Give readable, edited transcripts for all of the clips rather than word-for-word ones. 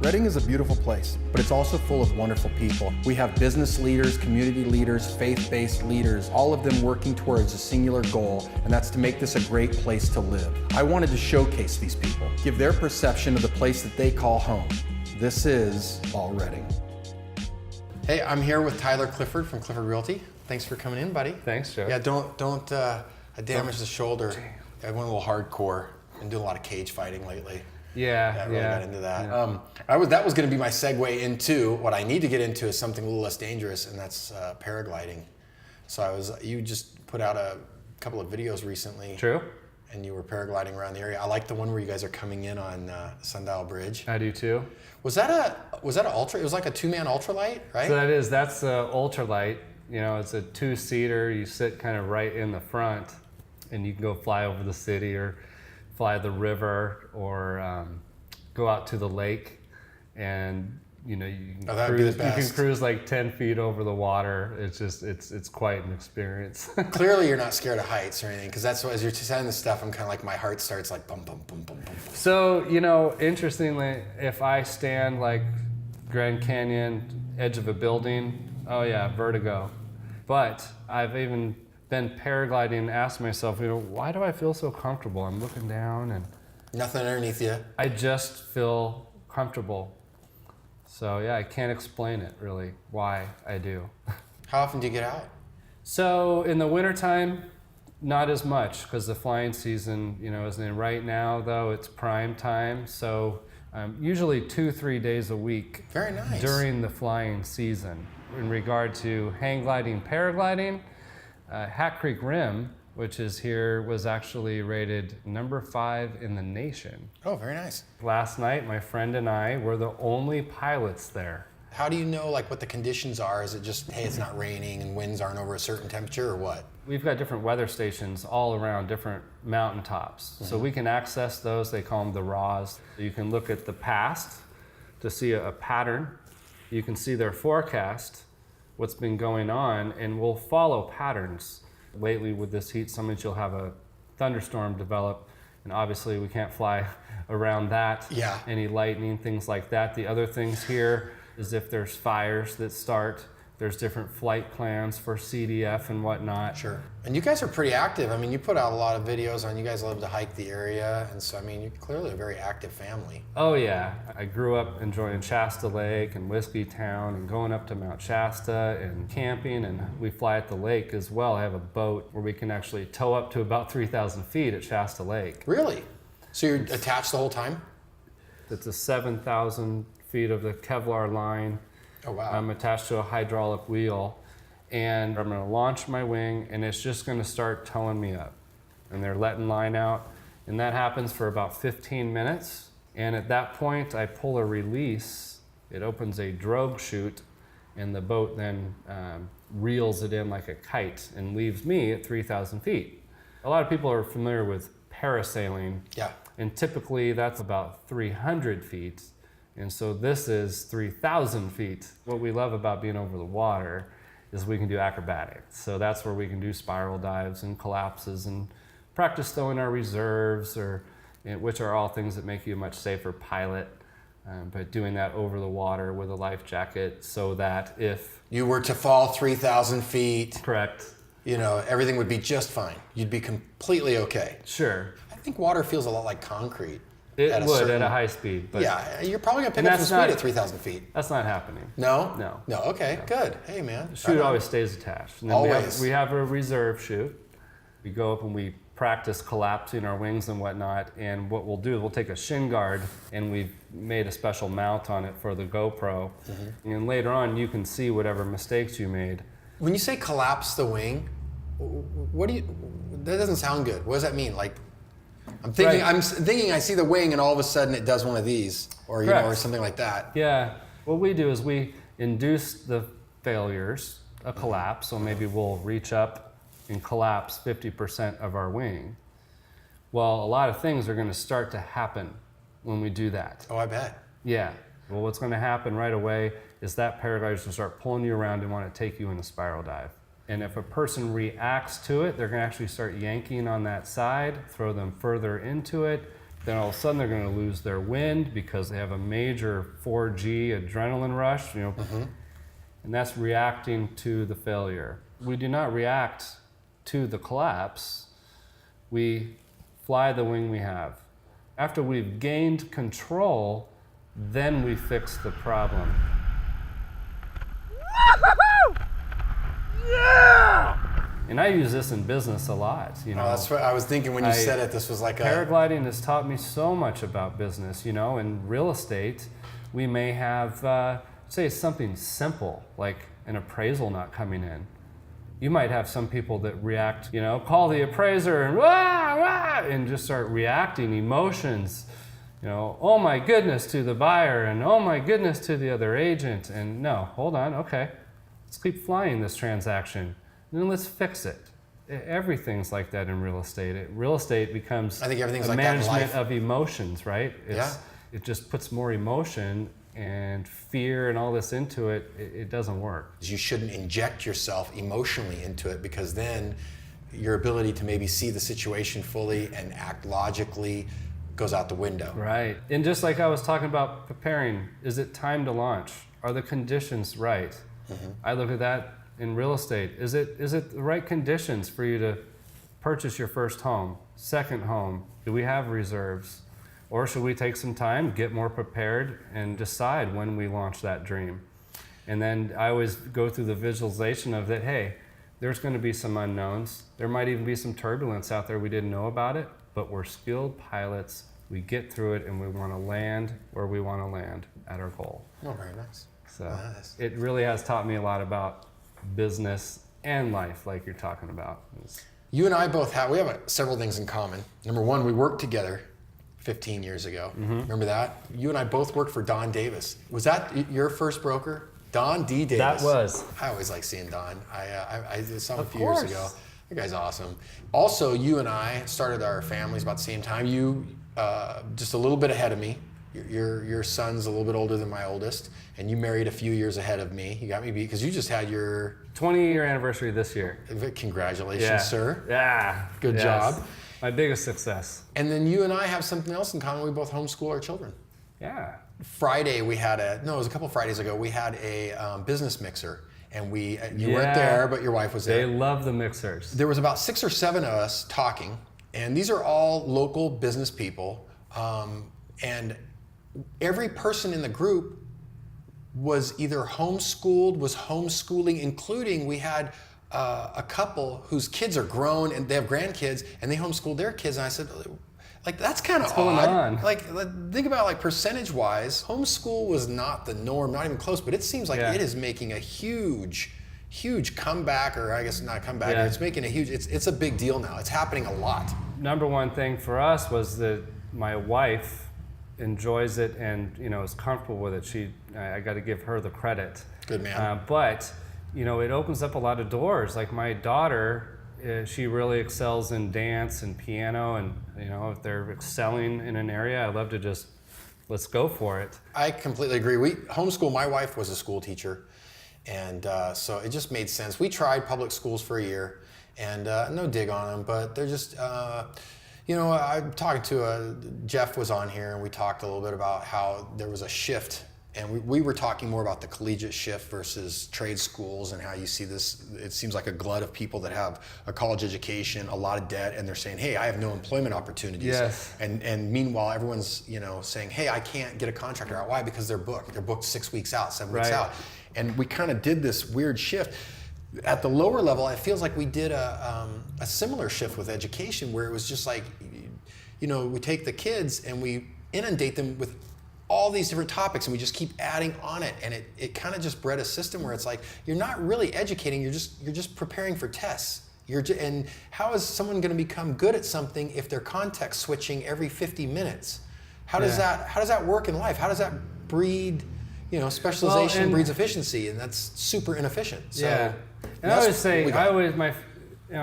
Redding is a beautiful place, but it's also full of wonderful people. We have business leaders, community leaders, faith-based leaders, all of them working towards a singular goal, and that's to make this a great place to live. I wanted to showcase these people, give their perception of the place that they call home. This is AllRedding. Hey, I'm here with Tyler Clifford from Clifford Realty. Thanks for coming in, buddy. Thanks, Joe. Yeah, don't I damaged the shoulder. I went a little hardcore. Been doing a lot of cage fighting lately. Yeah, I really got into that. Yeah. That was going to be my segue into what I need to get into is something a little less dangerous, and that's paragliding. So you just put out a couple of videos recently. True. And you were paragliding around the area. I like the one where you guys are coming in on Sundial Bridge. I do too. Was that an ultra? It was like a two-man ultralight, right? So that's ultralight. You know, it's a two-seater. You sit kind of right in the front, and you can go fly over the city or fly the or go out to the lake, and you know you can cruise like 10 feet over the water. It's quite an experience. Clearly, you're not scared of heights or anything, because that's what, as you're saying this stuff, I'm kind of like my heart starts like bum bum bum bum bum. So you know, interestingly, if I stand like Grand Canyon edge of a building, oh yeah, vertigo. But I've even been paragliding and asked myself, you know, why do I feel so comfortable? I'm looking down and nothing underneath you. I just feel comfortable. So yeah, I can't explain it really, why I do. How often do you get out? So in the wintertime, not as much, because the flying season, you know, is in. Right now though, it's prime time. So usually 2-3 days a week. Very nice. During the flying season. In regard to hang gliding, paragliding, Hat Creek Rim, which is here, was actually rated number 5 in the nation. Oh, very nice. Last night, my friend and I were the only pilots there. How do you know like what the conditions are? Is it just, hey, it's not raining and winds aren't over a certain temperature, or what? We've got different weather stations all around different mountaintops. Mm-hmm. So we can access those, they call them the RAWs. You can look at the past to see a pattern. You can see their forecast, what's been going on, and we'll follow patterns. Lately with this heat, sometimes you'll have a thunderstorm develop, and obviously we can't fly around that. Yeah. Any lightning, things like that. The other things here is if there's fires that start, there's different flight plans for CDF and whatnot. Sure. And you guys are pretty active. I mean, you put out a lot of videos on, you guys love to hike the area, and so I mean, you're clearly a very active family. Oh yeah, I grew up enjoying Shasta Lake and Whiskey Town and going up to Mount Shasta and camping, and we fly at the lake as well. I have a boat where we can actually tow up to about 3,000 feet at Shasta Lake. Really? So you're attached the whole time? It's a 7,000 feet of the Kevlar line. Oh wow. I'm attached to a hydraulic wheel, and I'm going to launch my wing, and it's just going to start towing me up. And they're letting line out, and that happens for about 15 minutes. And at that point, I pull a release. It opens a drogue chute, and the boat then reels it in like a kite and leaves me at 3,000 feet. A lot of people are familiar with parasailing. Yeah. And typically that's about 300 feet. And so this is 3,000 feet. What we love about being over the water is we can do acrobatics. So that's where we can do spiral dives and collapses and practice throwing our reserves, which are all things that make you a much safer pilot. But doing that over the water with a life jacket so that if you were to fall 3,000 feet, correct, you know, everything would be just fine. You'd be completely okay. Sure. I think water feels a lot like concrete. It would at a high speed. But yeah, you're probably going to pick up some speed at 3,000 feet. That's not happening. No? No. No, okay, good. Hey, man. The chute always stays attached. And then always. We have a reserve chute. We go up and we practice collapsing our wings and whatnot, and what we'll do is we'll take a shin guard, and we've made a special mount on it for the GoPro. Mm-hmm. And later on, you can see whatever mistakes you made. When you say collapse the wing, that doesn't sound good. What does that mean? Like, I'm thinking I see the wing and all of a sudden it does one of these, or you know, or something like that. Yeah. What we do is we induce the failures, a collapse, so maybe we'll reach up and collapse 50% of our wing. Well, a lot of things are going to start to happen when we do that. Oh, I bet. Yeah. Well, what's going to happen right away is that paraglider is going to start pulling you around and want to take you in a spiral dive. And if a person reacts to it, they're going to actually start yanking on that side, throw them further into it. Then all of a sudden they're going to lose their wind because they have a major 4G adrenaline rush, and that's reacting to the failure. We do not react to the collapse. We fly the wing we have. After we've gained control, then we fix the problem. Yeah! And I use this in business a lot. That's what I was thinking when you said it. This was like paragliding has taught me so much about business. In real estate, we may have, say something simple, like an appraisal not coming in. You might have some people that react, call the appraiser and wah, wah, and just start reacting emotions. Oh my goodness to the buyer and oh my goodness to the other agent. And no, hold on, okay, let's keep flying this transaction. And then let's fix it. Everything's like that in real estate. Real estate becomes I think everything's a like that in management life. of emotions, right? Yeah. It just puts more emotion and fear and all this into it. It doesn't work. You shouldn't inject yourself emotionally into it, because then your ability to maybe see the situation fully and act logically goes out the window. Right. And just like I was talking about preparing, is it time to launch? Are the conditions right? Mm-hmm. I look at that in real estate. Is it the right conditions for you to purchase your first home, second home? Do we have reserves? Or should we take some time, get more prepared, and decide when we launch that dream? And then I always go through the visualization of that, hey, there's going to be some unknowns. There might even be some turbulence out there we didn't know about it, but we're skilled pilots. We get through it, and we want to land where we want to land at our goal. Oh, very nice. So nice. It really has taught me a lot about business and life, like you're talking about. You and I both have several things in common. Number one, we worked together 15 years ago. Mm-hmm. Remember that? You and I both worked for Don Davis. Was that your first broker? Don D. Davis. That was. I always like seeing Don. I saw him a few years ago. That guy's awesome. Also, you and I started our families about the same time. You just a little bit ahead of me. Your son's a little bit older than my oldest, and you married a few years ahead of me. You got me beat because you just had your 20-year anniversary this year. Congratulations, sir. Yeah. Good job. My biggest success. And then you and I have something else in common. We both homeschool our children. Yeah. Friday we had it was a couple Fridays ago, we had a business mixer. And you weren't there, but your wife was there. They love the mixers. There was about 6 or 7 of us talking, and these are all local business people. And every person in the group was either homeschooled, was homeschooling, including we had a couple whose kids are grown and they have grandkids, and they homeschooled their kids. And I said, that's kind of odd. Think about percentage-wise, homeschool was not the norm, not even close. But it seems like it is making a huge comeback, or I guess not comeback. Yeah. It's making a huge. It's a big deal now. It's happening a lot. Number one thing for us was that my wife enjoys it and is comfortable with it. I got to give her the credit. Good man. But it opens up a lot of doors. Like my daughter. She really excels in dance and piano, and if they're excelling in an area, I love to let's go for it. I completely agree. We homeschool. My wife was a school teacher, and so it just made sense. We tried public schools for a year, and no dig on them, but they're just I'm talking to Jeff was on here, and we talked a little bit about how there was a shift. And we were talking more about the collegiate shift versus trade schools, and how you see this. It seems like a glut of people that have a college education, a lot of debt, and they're saying, hey, I have no employment opportunities. Yes. And meanwhile, everyone's saying, hey, I can't get a contractor out. Why? Because they're booked. They're booked 6 weeks out, 7 weeks out. And we kind of did this weird shift. At the lower level, it feels like we did a similar shift with education, where it was just like, we take the kids and we inundate them with all these different topics, and we just keep adding on it, and it kind of just bred a system where it's like you're not really educating, you're just preparing for tests. And how is someone going to become good at something if they're context switching every 50 minutes? How does that work in life? How does that breed, specialization breeds efficiency, and that's super inefficient. So yeah, and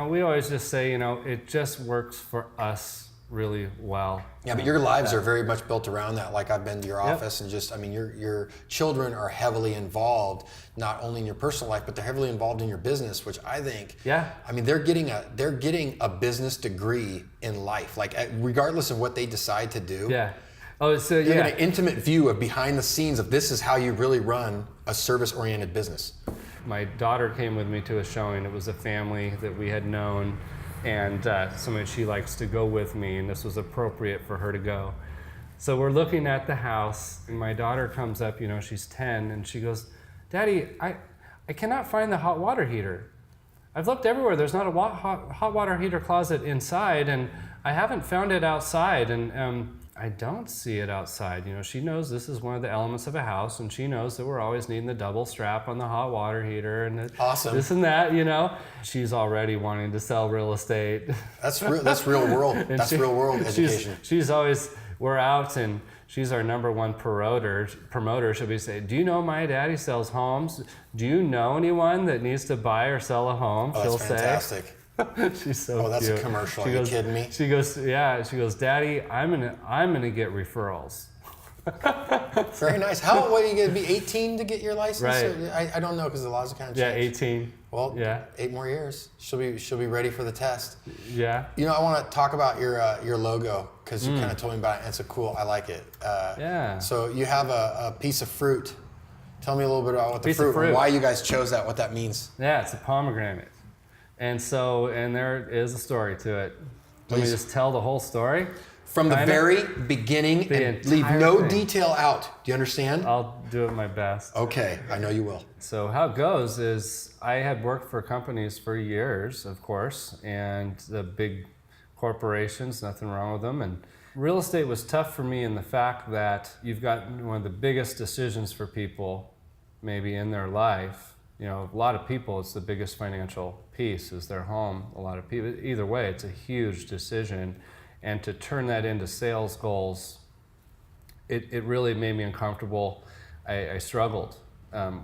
we always just say, it just works for us really well. Yeah, but your lives are very much built around that. Like I've been to your Yep. office and just, I mean, your children are heavily involved, not only in your personal life, but they're heavily involved in your business, which I think, Yeah. I mean, they're getting a business degree in life, like regardless of what they decide to do. Yeah. Oh, so You're yeah. getting an intimate view of behind the scenes of this is how you really run a service-oriented business. My daughter came with me to a showing. It was a family that we had known, and somebody she likes to go with me, and this was appropriate for her to go. So we're looking at the house, and my daughter comes up, you know, she's 10, and she goes, "Daddy, I cannot find the hot water heater. I've looked everywhere. There's not a hot water heater closet inside, and I haven't found it outside." And I don't see it outside. You know, she knows this is one of the elements of a house, and she knows that we're always needing the double strap on the hot water heater and Awesome. this and that, you know. She's already wanting to sell real estate. That's real world. And That's real world education. She's always, we're out and she's our number one promoter. She'll be saying, "Do you know my daddy sells homes? Do you know anyone that needs to buy or sell a home?" Oh, She'll that's fantastic. say. She's so cute. Oh, that's a commercial. Are you kidding me? She goes, yeah. She goes, "Daddy, I'm gonna get referrals." Very nice. What are you going to be, 18 to get your license? Right. Or, I don't know because the laws are kind of Yeah, changed. 18. Well, Yeah. 8 more years. She'll be ready for the test. Yeah. You know, I want to talk about your logo because you kind of told me about it. And it's I like it. Yeah. So you have a piece of fruit. Tell me a little bit about what the Piece of fruit. and why you guys chose that, what that means. Yeah, it's a pomegranate. And there is a story to it. Let me Please. just tell the whole story. From the Kinda. very beginning The and leave entire no thing. detail out. Do you understand? I'll do it my best. Okay, I know you will. So how it goes is I had worked for companies for years, of course, and the big corporations, nothing wrong with them. And real estate was tough for me in the fact that you've got one of the biggest decisions for people maybe in their life. You know, a lot of people, it's the biggest financial piece is their home. A lot of people, either way, it's a huge decision. And to turn that into sales goals, it really made me uncomfortable. I struggled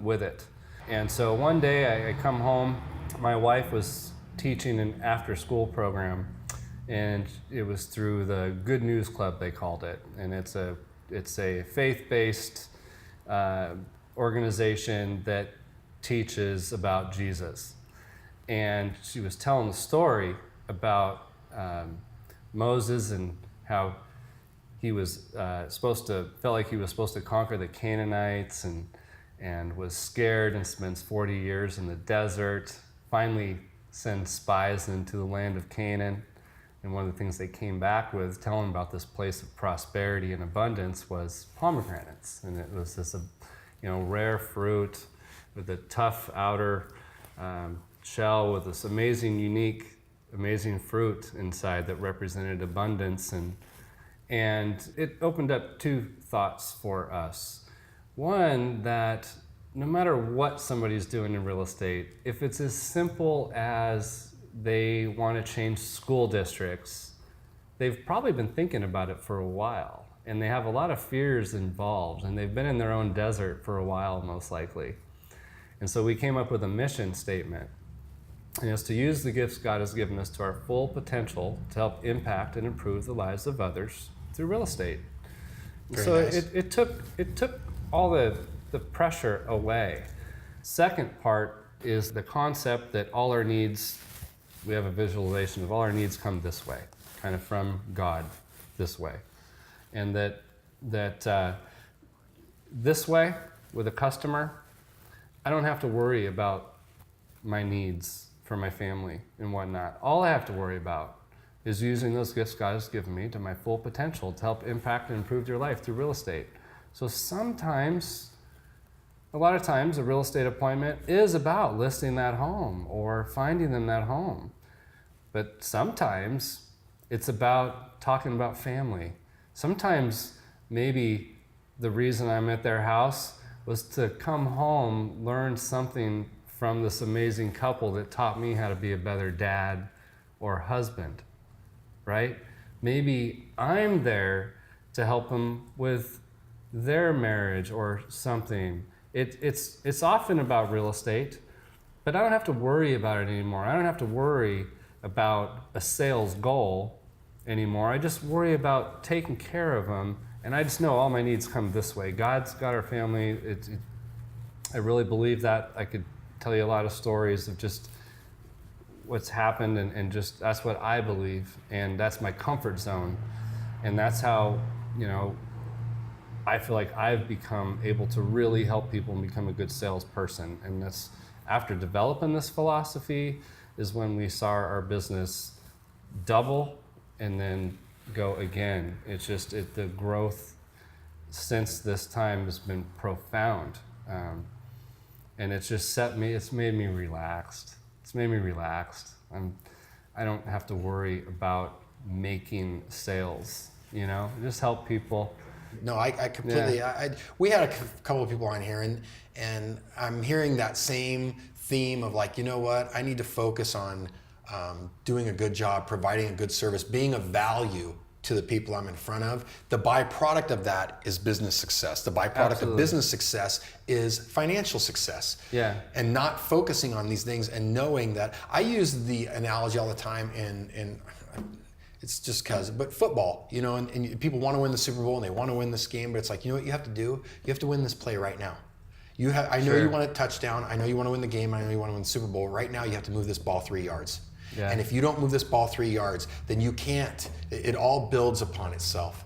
with it. And so one day I come home, my wife was teaching an after-school program, and it was through the Good News Club, they called it. And it's a faith-based organization that teaches about Jesus. And she was telling the story about Moses and how he was felt like he was supposed to conquer the Canaanites and was scared and spends 40 years in the desert, finally sends spies into the land of Canaan. And one of the things they came back with, telling about this place of prosperity and abundance, was pomegranates. And it was this rare fruit with a tough outer shell with this amazing fruit inside that represented abundance. And it opened up two thoughts for us. One, that no matter what somebody's doing in real estate, if it's as simple as they want to change school districts, they've probably been thinking about it for a while. And they have a lot of fears involved, and they've been in their own desert for a while, most likely. And so we came up with a mission statement. And it's to use the gifts God has given us to our full potential to help impact and improve the lives of others through real estate. Very So nice. it took all the pressure away. Second part is the concept that all our needs, we have a visualization of all our needs come this way, kind of from God this way. And that this way, with a customer, I don't have to worry about my needs for my family and whatnot. All I have to worry about is using those gifts God has given me to my full potential to help impact and improve your life through real estate. So a lot of times, a real estate appointment is about listing that home or finding them that home. But sometimes it's about talking about family. Sometimes maybe the reason I'm at their house was to come home, learn something from this amazing couple that taught me how to be a better dad or husband, right? Maybe I'm there to help them with their marriage or something. It's often about real estate, but I don't have to worry about it anymore. I don't have to worry about a sales goal. anymore. I just worry about taking care of them, and I just know all my needs come this way. God's got our family. I really believe that. I could tell you a lot of stories of just what's happened, and just that's what I believe, and that's my comfort zone, and that's how, you know, I feel like I've become able to really help people and become a good salesperson. And that's after developing this philosophy is when we saw our business double and then go again. It's just the growth since this time has been profound, and it's just it's made me relaxed. It's made me relaxed. I don't have to worry about making sales. You know, just help people. No, I completely. Yeah. We had a couple of people on here, and I'm hearing that same theme of like, you know what, I need to focus on doing a good job, providing a good service, being of value to the people I'm in front of. The byproduct of that is business success. The byproduct Absolutely. of business success is financial success. Yeah. And not focusing on these things and knowing that. I use the analogy all the time in it's just because, but football, you know, and people want to win the Super Bowl and they want to win this game, but it's like, you know what you have to do? You have to win this play right now. I know you want a touchdown. I know you want to win the game. I know you want to win the Super Bowl. Right now, you have to move this ball 3 yards. Yeah. And if you don't move this ball 3 yards, then you can't. It all builds upon itself.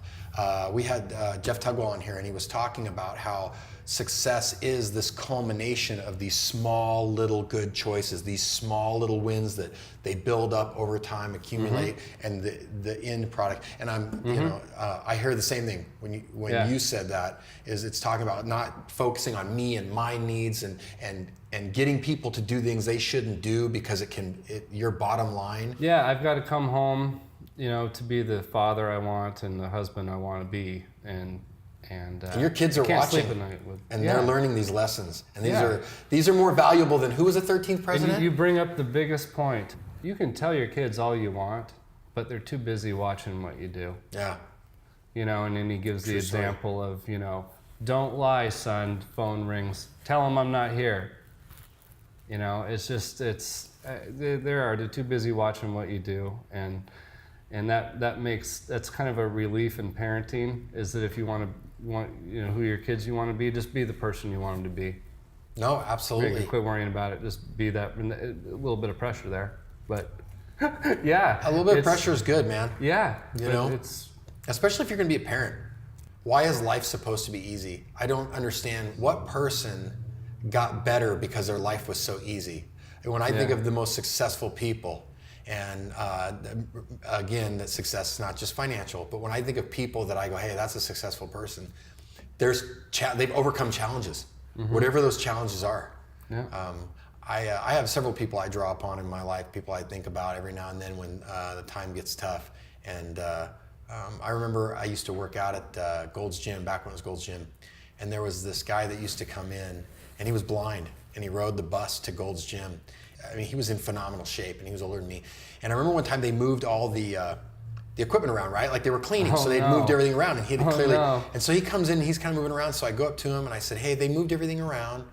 We had Jeff Tugwell on here, and he was talking about how success is this culmination of these small little good choices, these small little wins that they build up over time, accumulate, and the end product. And you know, I hear the same thing when you said that. Is it's talking about not focusing on me and my needs and getting people to do things they shouldn't do because your bottom line. Yeah, I've got to come home, you know, to be the father I want and the husband I want to be, and your kids are watching, and they're learning these lessons. And these are more valuable than who was the 13th president? And you bring up the biggest point. You can tell your kids all you want, but they're too busy watching what you do. Yeah. You know, and then he gives the example of, you know, don't lie, son, phone rings. Tell them I'm not here. You know, it's just, they're too busy watching what you do. And that's kind of a relief in parenting, is that if you want you know who your kids you want to be, just be the person you want them to be. No, absolutely. Quit worrying about it. Just be that. A little bit of pressure there, but yeah, a little bit of pressure is good, man. Yeah, you know, it's especially if you're going to be a parent. Why is life supposed to be easy? I don't understand what person got better because their life was so easy. And when I think of the most successful people. And again, that success is not just financial, but when I think of people that I go, hey, that's a successful person, they've overcome challenges, whatever those challenges are. Yeah. I have several people I draw upon in my life, people I think about every now and then when the time gets tough. And I remember I used to work out at Gold's Gym, back when it was Gold's Gym, and there was this guy that used to come in, and he was blind, and he rode the bus to Gold's Gym. I mean, he was in phenomenal shape, and he was older than me. And I remember one time they moved all the equipment around, right? Like they were cleaning, so they'd moved everything around, and he had clearly. And so he comes in, and he's kind of moving around. So I go up to him, and I said, "Hey, they moved everything around.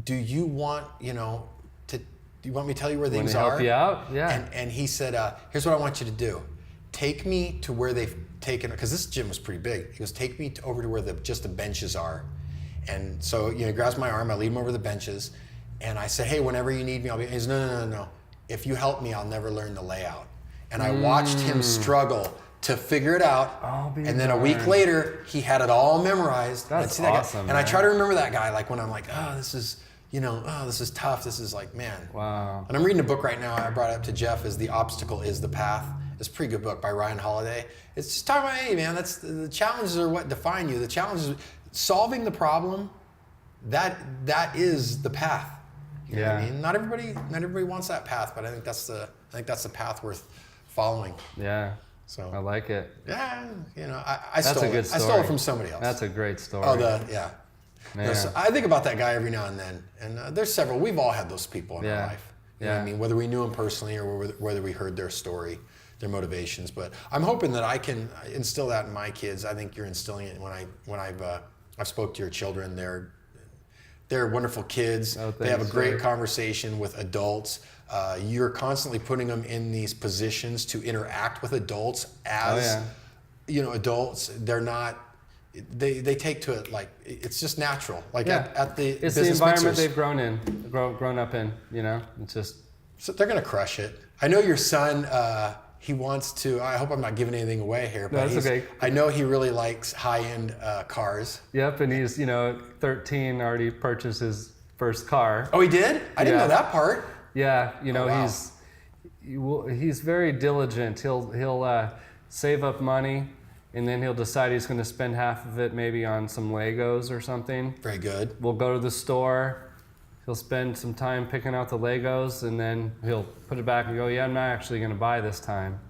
Do you want, do you want me to tell you where things are? Help you out? Yeah." And he said, "Here's what I want you to do. Take me to where they've taken, because this gym was pretty big. He goes, take me over to where just the benches are." And so, he grabs my arm, I lead him over the benches. And I said, "Hey, whenever you need me, I'll be." He says, No. If you help me, I'll never learn the layout. And I watched him struggle to figure it out. And then a week later, he had it all memorized. That's awesome. And I try to remember that guy, like when I'm like, this is tough. This is like, man. Wow. And I'm reading a book right now. I brought it up to Jeff. Is The Obstacle Is the Path. It's a pretty good book by Ryan Holiday. It's just talking about, hey, man, that's the challenges are what define you. The challenges, solving the problem. That is the path. You know what I mean? Not everybody wants that path, but I think that's the path worth following. Yeah. So I like it. Yeah, I That's stole a good it. story. I stole it from somebody else. That's a great story. Man. So I think about that guy every now and then, and there's several. We've all had those people in our life. You know what I mean? Whether we knew them personally or whether we heard their story, their motivations. But I'm hoping that I can instill that in my kids. I think you're instilling it when I've spoke to your children. They're wonderful kids. Oh, they have a thanks, great sir. conversation with adults. You're constantly putting them in these positions to interact with adults as, adults. They're not, they take to it like, it's just natural. Like at the it's business the environment mixers. they've grown up in, it's just. So they're going to crush it. I know your son, he wants to, I hope I'm not giving anything away here, but No, that's okay. I know he really likes high-end cars. Yep, and he's, 13, already purchased his first car. Oh, he did? I didn't know that part. Yeah, wow. he's very diligent. He'll save up money, and then he'll decide he's going to spend half of it maybe on some Legos or something. Very good. We'll go to the store. He'll spend some time picking out the Legos, and then he'll put it back and go, I'm not actually going to buy this time.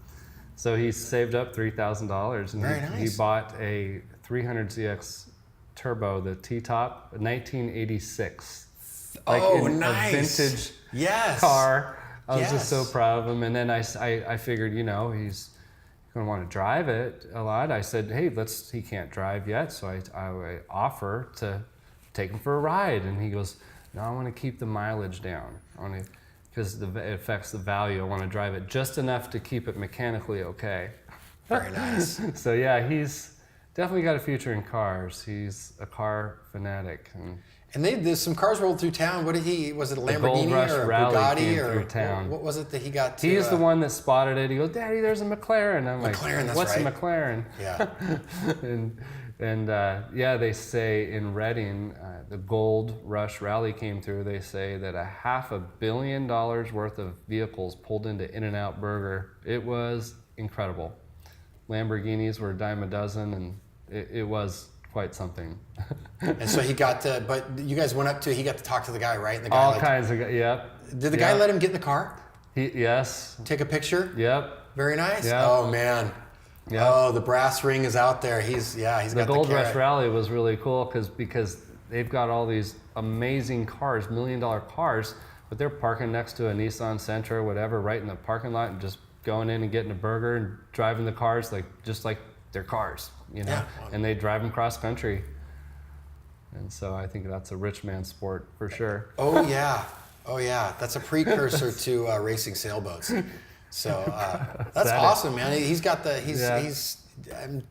So he saved up $3,000, and Very nice. he bought a 300ZX Turbo, the T-top, 1986. Like nice. A vintage car. I was just so proud of him. And then I figured, he's going to want to drive it a lot. I said, hey, he can't drive yet, so I offer to take him for a ride. And he goes, no, I want to keep the mileage down. Because it affects the value. I want to drive it just enough to keep it mechanically okay. Very nice. So yeah, he's definitely got a future in cars. He's a car fanatic. And there's some cars rolled through town. What did was it a Lamborghini or a Bugatti or through town. What was it that he got to? He's the one that spotted it. He goes, Daddy, there's a McLaren. I'm McLaren, like, what's right. a McLaren? Yeah. and they say in Redding, the Gold Rush Rally came through. They say that $500 million worth of vehicles pulled into In-N-Out Burger. It was incredible. Lamborghinis were a dime a dozen, and it was quite something. And so he got to, but you guys went up to, he got to talk to the guy, right? And the guy All kinds of, yep. Did the guy let him get in the car? Yes. Take a picture? Yep. Very nice. Yep. Oh man. Yep. Oh, the brass ring is out there. He's got the Gold carrot. Rush Rally was really cool because they've got all these amazing cars, $1 million cars, but they're parking next to a Nissan Sentra or whatever, right in the parking lot, and just going in and getting a burger and driving the cars just like they're cars, Yeah. And they drive them cross country. And so I think that's a rich man's sport for sure. Oh yeah. That's a precursor to racing sailboats. So that's awesome, man. He's got the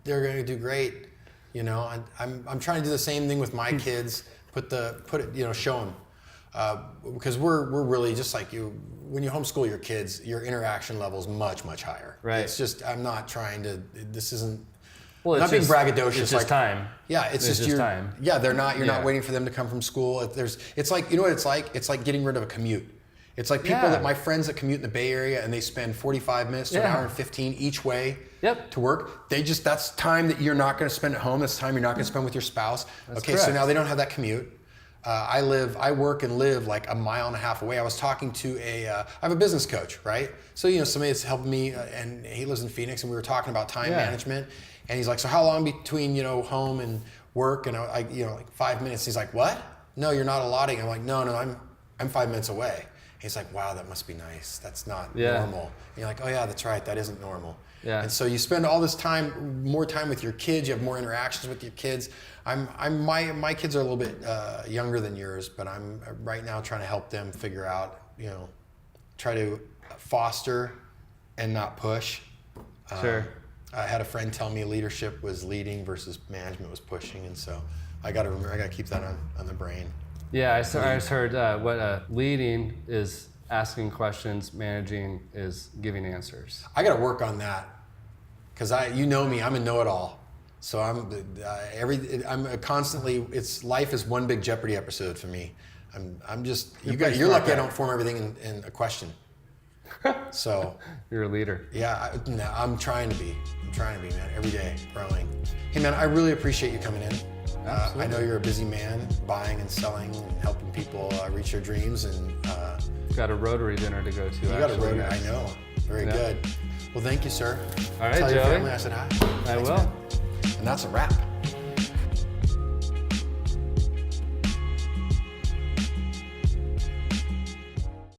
they're going to do great. I'm trying to do the same thing with my kids. Put it, show them. Because we're really just like you. When you homeschool your kids, your interaction level is much, much higher. Right. It's just, I'm not trying to, this isn't, Well, not being braggadocious. It's just time. Yeah, it's just time. Yeah, you're not waiting for them to come from school. It's like, you know what it's like? It's like getting rid of a commute. It's like people my friends that commute in the Bay Area and they spend 45 minutes to an hour and 15 each way to work. That's time that you're not going to spend at home. That's time you're not going to spend with your spouse. That's okay, correct. so now they don't have that commute. I work and live like a mile and a half away. I was talking to I have a business coach, right? So, somebody that's helped me and he lives in Phoenix and we were talking about time management and he's like, so how long between, home and work? And I like 5 minutes. He's like, what? No, you're not allotting. I'm like, no, I'm 5 minutes away. He's like, wow, that must be nice. That's not normal. And you're like, oh yeah, that's right. That isn't normal. Yeah. And so you spend all this time, more time with your kids. You have more interactions with your kids. My kids are a little bit younger than yours, but I'm right now trying to help them figure out, try to foster and not push. Sure. I had a friend tell me leadership was leading versus management was pushing, and so I got to keep that on the brain. Yeah, I just heard what leading is asking questions, managing is giving answers. I got to work on that because you know me, I'm a know-it-all. So I'm constantly. Life is one big Jeopardy episode for me. I'm just you're lucky I don't form everything in a question. So you're a leader. Yeah, I'm trying to be. Man, every day growing. Hey man, I really appreciate you coming in. I know you're a busy man, buying and selling and helping people reach their dreams. And got a Rotary dinner to go to. You got a Rotary, I know. Very good. Well, thank you, sir. All right, Tell Joey. your family I said hi. I will. Man. And that's a wrap.